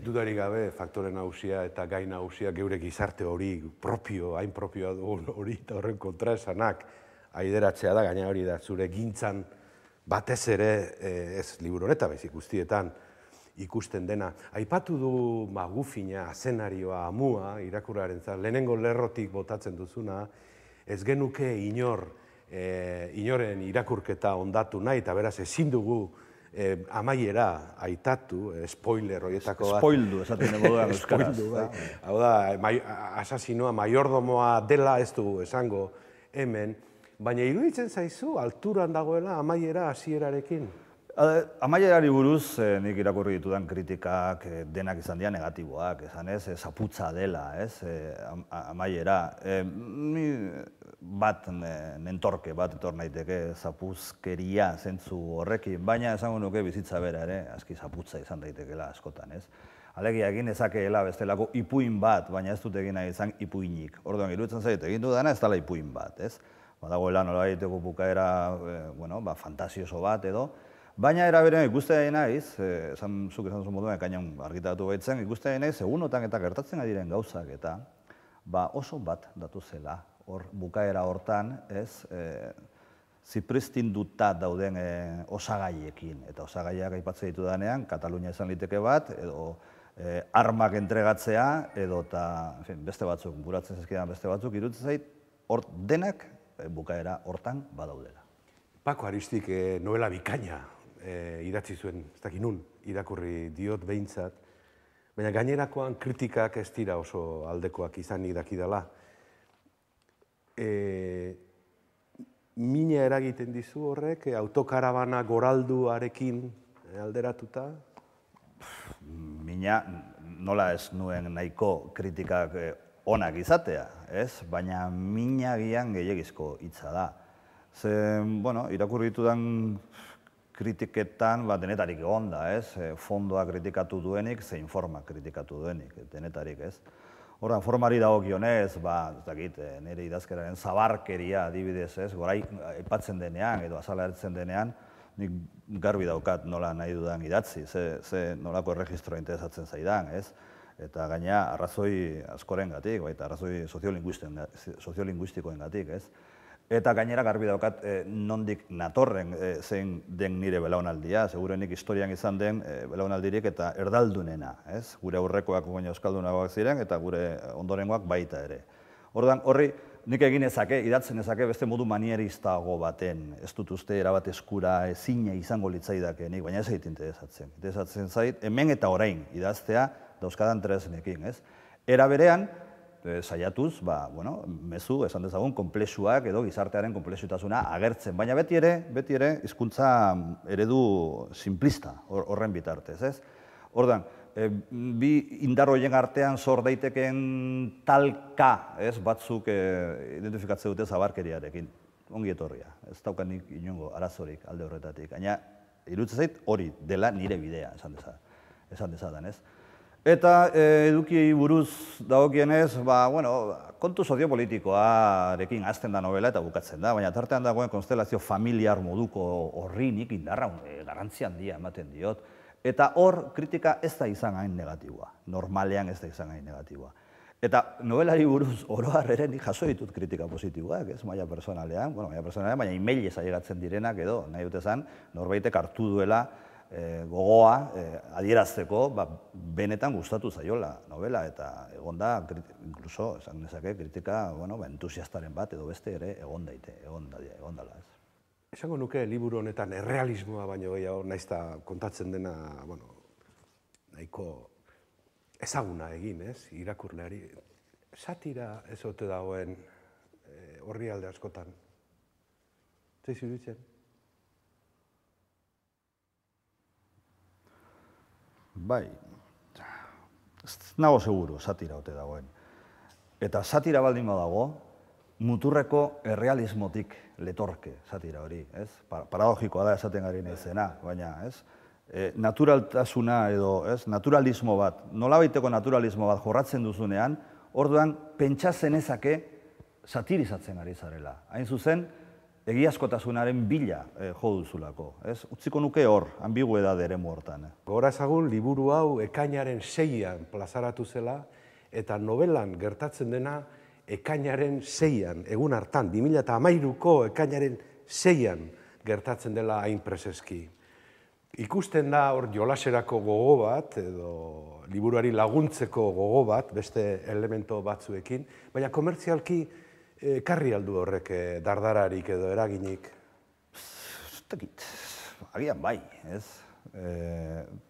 Dudarik gabe, faktore nagusia eta gai nagusia geure gizarte hori propio, hain propioa dugun hori eta horren kontraesanak aideratzea da, gaina hori da zure gintzan batez ere, ez liburu honetan, baizik guztietan ikusten dena. Aipatu du magufina, azenarioa, amua, irakurrarentzat, lehenengo lerrotik botatzen duzuna, ez genuke inoren irakurketa ondatu nahi, eta beraz ezin dugu amaiera aitatu, spoiler horietako bat. Spoildu, esaten dugu da euskaraz. Hau da, asasinoa, maiordomoa dela ez du esango hemen, baina iruditzen zaizu, alturan dagoela amaiera hasierarekin. Amaierari buruz, nik irakurri ditudan kritikak denak izan dira negatiboak, esan ez, zaputza dela, ez, amaiera. Bat nentorke, bat etor naiteke zapuzkeria zentzu horrekin, baina esango nuke bizitza bera ere, aski zaputza izan daitekela askotan, ez. Alegia egin ezakeela bestelako ipuin bat, baina ez dut egin nahi izan ipuinik. Orduan, iruditzen zait, egin dudana ez dela ipuin bat, ez. Badagoela nola egiteko bukaera, fantasioso bat edo, baina eraberean ikusten naiz, zuk esan zuen moduan ekainan argitatu baitzen, ikusten naiz egunotan eta gertatzen adiren gauzak eta oso bat datu zela, hor bukaera hortan, ez, zipristinduta dauden osagaiekin, eta osagaiak aipatzen ditu danean, Katalunia izan liteke bat, edo armak entregatzea, edo eta beste batzuk, buratzen zezkidan beste batzuk, iruditzen zait, hor denak bukaera hortan badaudela. Paco Aristik novela bikaina idatzi zuen, ez dakit nun, irakurri diot behintzat, baina gainerakoan kritikak ez dira oso aldekoak izan dakidala. Mina eragiten dizu horrek, autokarabana goralduarekin alderatuta? Mina nola ez nuen nahiko kritikak onak izatea, ez? Baina mina gian gehiagizko hitza da. Ze, irakurri ditudan kritiketan denetarik egon da, ez? Fondoa kritikatu duenik, zein forma kritikatu duenik, denetarik, ez? Horren, formari dagokionez, ez dakit, nire idazkeraren zabarkeria adibidez, ez? Gorai aipatzen denean, edo azala ertzen denean, nik garbi daukat nola nahi dudan idatzi, ze nolako erregistroa interesatzen zaidan, ez? Eta gaina arrazoi askorengatik, baita arrazoi soziolinguistikoengatik, ez? Eta gainera garbi daukat nondik natorren zein den nire belaunaldia, segurenik historian izan den belaunaldirik eta erdaldunena, ez? Gure aurrekoak baina euskaldunagoak ziren eta gure ondorengoak baita ere. Orduan, horri nik egin ezake, idatzen ezake beste modu manieriztago baten, ez dut uste erabat eskura ezina izango litzaidakenik, baina ez egit interesatzen. Interesatzen zait, hemen eta orain idaztea dauzkadan tresnekin, ez? Era berean, saiatuz, mezu, esan dezagun, konplexuak edo gizartearen konplexutasuna agertzen, baina beti ere, hizkuntza eredu simplista horren bitartez, ez? Ordan, bi indar horien artean zor daitekeen talka, ez, batzuk identifikatze dute zabarkeriarekin, ongi etorria, ez daukanik inongo arazorik alde horretatik, baina iruditzen zait hori dela nire bidea, esan dezadan, ez? Eta eduki buruz dagokienez, kontu soziopolitikoarekin hasten da novela eta bukatzen da, baina tartean dagoen konstelazio familiar moduko horri nik indarra garrantzia handia ematen diot. Eta hor kritika ez da izan hain negatiboa, normalean ez da izan hain negatiboa. Eta novelari buruz oroar ere nik jaso ditut kritika positiboak, ez, maila personalean, baina emailez ailegatzen direnak edo, nahi dut esan, norbaitek hartu duela gogoa adierazteko benetan gustatu zaiola novela eta egon da, inkluso, esan nezake, kritika entusiastaren bat edo beste ere egon dala. Esango nuke liburu honetan errealismoa baino gehiago naizta kontatzen dena nahiko ezaguna egin, ez, irakurleari. Satira ez ote dagoen orrialde askotan. Zaizu iruditzen? Bai, ez nago seguro satira ote dagoen. Eta satira baldin badago, muturreko errealismotik letorke satira hori, ez? Paradogikoa da esaten gari naizena, baina, ez? Naturaltasuna edo, ez? Naturalismo bat, nolabaiteko naturalismo bat jorratzen duzunean, orduan pentsa zenezake satirizatzen ari zarela. Hain zuzen, egiazkotasunaren bila jo duzulako. Utziko nuke hor, ambiguedade eremu hortan. Gora ezagun, liburu hau ekainaren 6an plazaratu zela, eta novelan gertatzen dena ekainaren 6an, egun hartan, 2013ko ekainaren 6an gertatzen dela hain preseski. Ikusten da hor jolaserako gogo bat, edo liburuari laguntzeko gogo bat, beste elemento batzuekin, baina komertzialki ekarri aldu horrek dardararik edo eraginik? Tekit, agian bai, ez?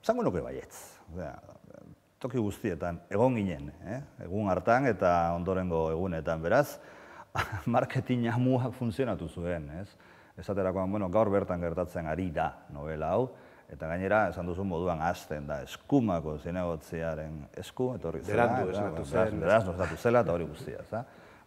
Zango nuke baietz. Toki guztietan, egon ginen, egun hartan eta ondorengo egunetan, beraz, marketing amuak funtzionatu zuen, ez? Esaterakoan, gaur bertan gertatzen ari da novela hau, eta gainera, esan duzun moduan, hasten da eskumako zinegotziaren esku, etorri zela, beraz, nozatu zela, eta hori guztia, ez?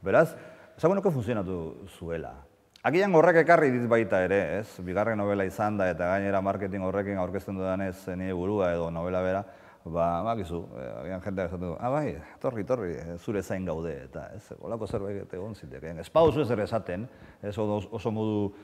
Beraz, esango nuke funtzionatu zuela. Agian horrek ekarri dit baita ere, ez? Bigarren novela izan da, eta gainera marketing horrekin aurkezten dudanez nire burua edo novela bera, bakizu, agian jendeak esaten du, bai, torri, zure zain gaude, eta ez, olako zerbait egon zitekeen. Ez pauzu ez ere esaten, ez oso modu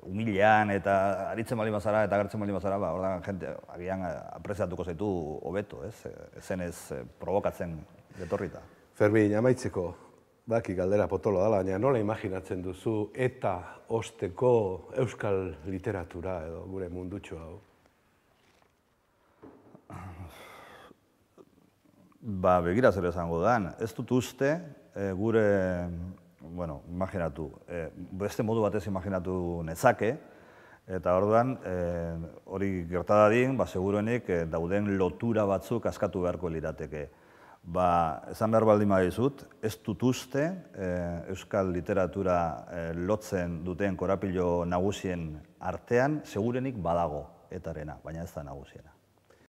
humilean eta aritzen bali bazara eta agertzen bali bazara, ordan jente agian apreziatuko zaitu hobeto, ez? Ezenez provokatzen getorrita. Fermin, amaitzeko, baki galdera potolo dela, baina nola imaginatzen duzu eta osteko euskal literatura edo gure mundutxo hau? Begira zer esango dan, ez dut uste gure, imaginatu, beste modu batez imaginatu nezake, eta orduan hori gertadadin, seguruenik dauden lotura batzuk askatu beharko lirateke. Esan behar baldin badizut, ez dut uste euskal literatura lotzen duten korapilo nagusien artean segurenik badago etarena, baina ez da nagusiena.